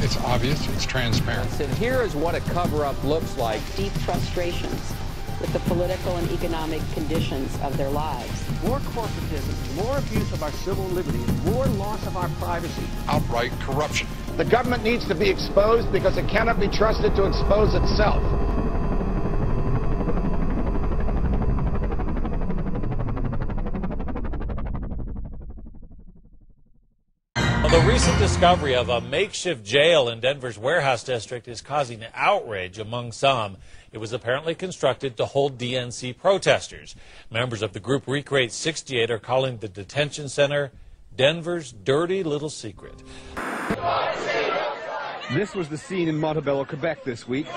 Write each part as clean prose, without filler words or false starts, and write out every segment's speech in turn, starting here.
It's obvious, it's transparent. And here is what a cover-up looks like. Deep frustrations with the political and economic conditions of their lives. More corporatism, more abuse of our civil liberties, more loss of our privacy. Outright corruption. The government needs to be exposed because it cannot be trusted to expose itself. The recent discovery of a makeshift jail in Denver's warehouse district is causing outrage among some. It was apparently constructed to hold DNC protesters. Members of the group Recreate 68 are calling the detention center Denver's dirty little secret. This was the scene in Montebello, Quebec this week.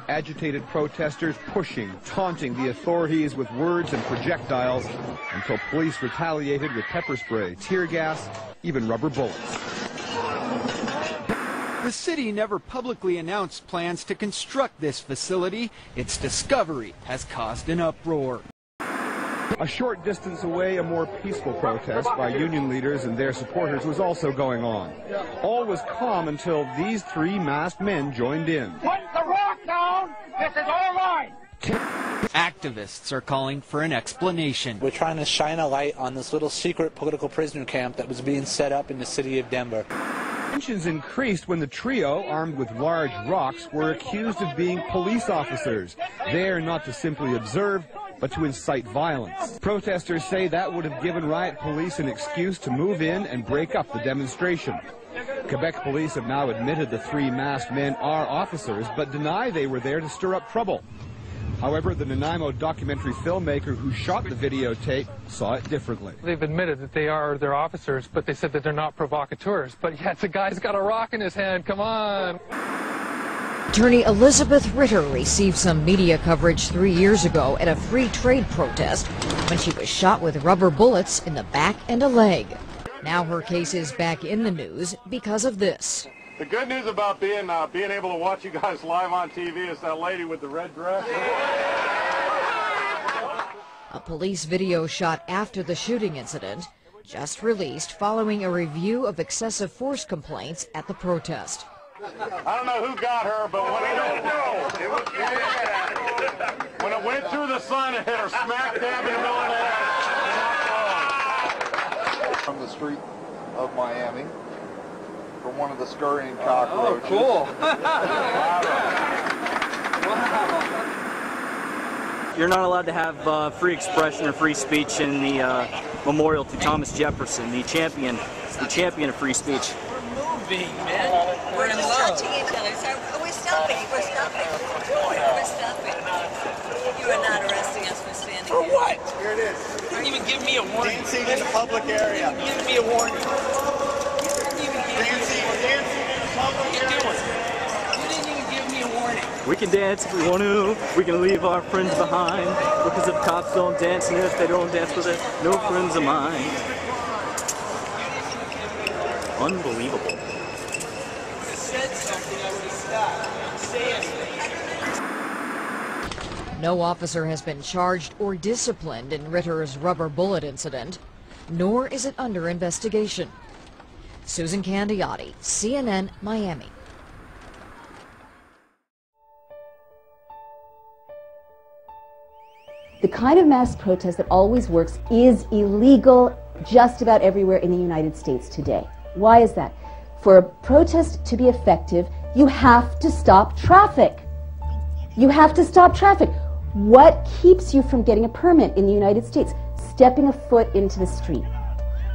Agitated protesters pushing, taunting the authorities with words and projectiles until police retaliated with pepper spray, tear gas, even rubber bullets. The city never publicly announced plans to construct this facility. Its discovery has caused an uproar. A short distance away, a more peaceful protest by union leaders and their supporters was also going on. All was calm until these three masked men joined in. Put the rock down! This is all right! Activists are calling for an explanation. We're trying to shine a light on this little secret political prisoner camp that was being set up in the city of Denver. Tensions increased when the trio, armed with large rocks, were accused of being police officers, there not to simply observe, but to incite violence. Protesters say that would have given riot police an excuse to move in and break up the demonstration. Quebec police have now admitted the three masked men are officers, but deny they were there to stir up trouble. However, the Nanaimo documentary filmmaker who shot the videotape saw it differently. They've admitted that they are their officers, but they said that they're not provocateurs. But yet the guy's got a rock in his hand. Come on. Attorney Elizabeth Ritter received some media coverage 3 years ago at a free trade protest when she was shot with rubber bullets in the back and a leg. Now her case is back in the news because of this. The good news about being able to watch you guys live on TV is that lady with the red dress. A police video shot after the shooting incident, just released following a review of excessive force complaints at the protest. I don't know who got her, but when it went through the sun, it hit her smack dab in the middle of the head. From the street of Miami. From one of the scurrying cockroaches. Oh, cool. You're not allowed to have free expression or free speech in the memorial to Thomas Jefferson, the champion of free speech. We're moving, man. We're touching each other. So we're stopping. We're stopping. We're stopping. You are not arresting us for standing here. For what? Here it is. You didn't even give me a warning. Dancing in a public area. Give me a warning. We can dance if we want to. We can leave our friends behind. Because if cops don't dance and if they don't dance with us, no friends of mine. Unbelievable. If I said something, I would have stopped. Say anything. No officer has been charged or disciplined in Ritter's rubber bullet incident, nor is it under investigation. Susan Candiotti, CNN, Miami. The kind of mass protest that always works is illegal just about everywhere in the United States today. Why is that? For a protest to be effective, you have to stop traffic. You have to stop traffic. What keeps you from getting a permit in the United States? Stepping a foot into the street.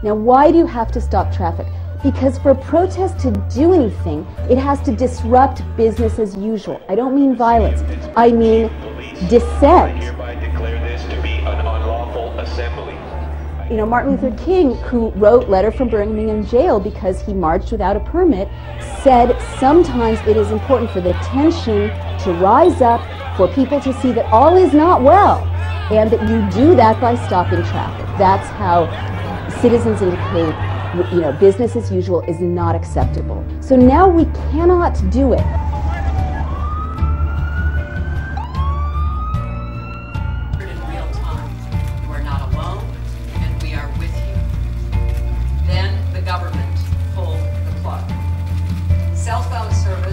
Now, why do you have to stop traffic? Because for a protest to do anything, it has to disrupt business as usual. I don't mean violence. I mean dissent. You know, Martin Luther King, who wrote Letter from Birmingham Jail because he marched without a permit, said sometimes it is important for the tension to rise up, for people to see that all is not well, and that you do that by stopping traffic. That's how citizens indicate, you know, business as usual is not acceptable. So now we cannot do it. In real time, you are not alone, and we are with you. Then the government pulled the plug.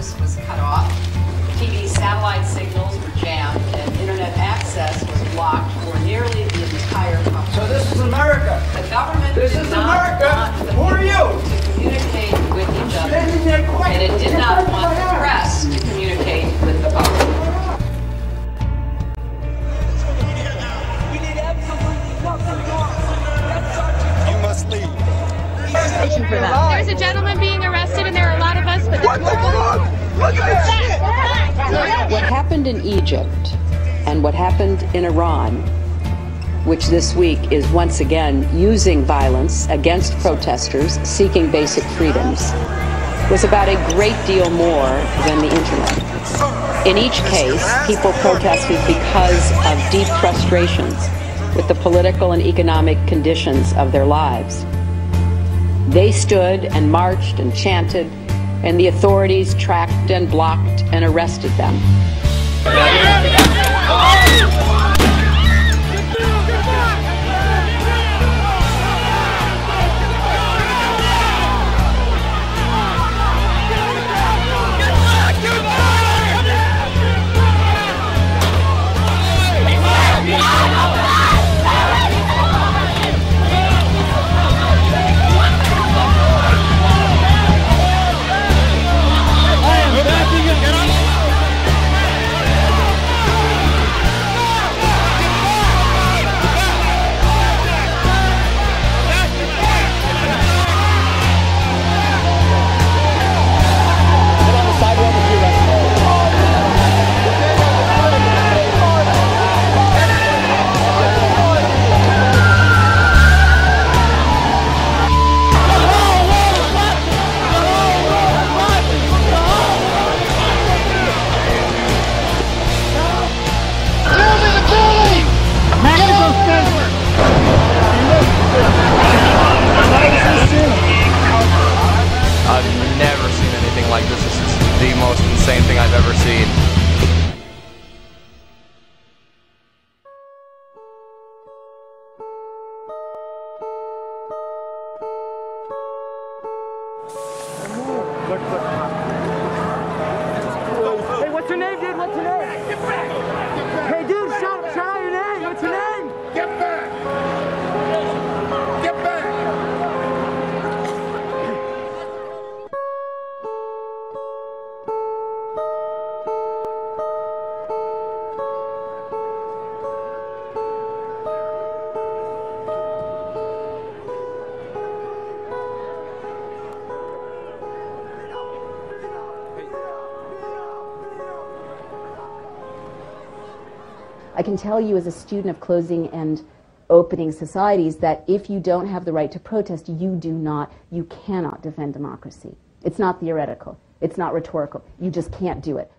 service was cut off, TV satellite signals were jammed, and internet access was blocked for nearly the entire country. So this is America. The government This did is not America. want the Who are people you? to communicate with each other, and it did not want the press to communicate with the public. You must leave. There's a gentleman being arrested, and there are a lot of us. But what the fuck? Look at this shit! What happened in Egypt and what happened in Iran, which this week is once again using violence against protesters seeking basic freedoms, was about a great deal more than the internet. In each case, people protested because of deep frustrations with the political and economic conditions of their lives. They stood and marched and chanted, and the authorities tracked and blocked and arrested them. I've never seen anything like this. This is the most insane thing I've ever seen. Hey, what's your name, dude? What's your name? Get back! Hey, dude, shout out your name. What's your name? Get back! Get back! I can tell you as a student of closing and opening societies that if you don't have the right to protest, you cannot defend democracy. It's not theoretical. It's not rhetorical. You just can't do it.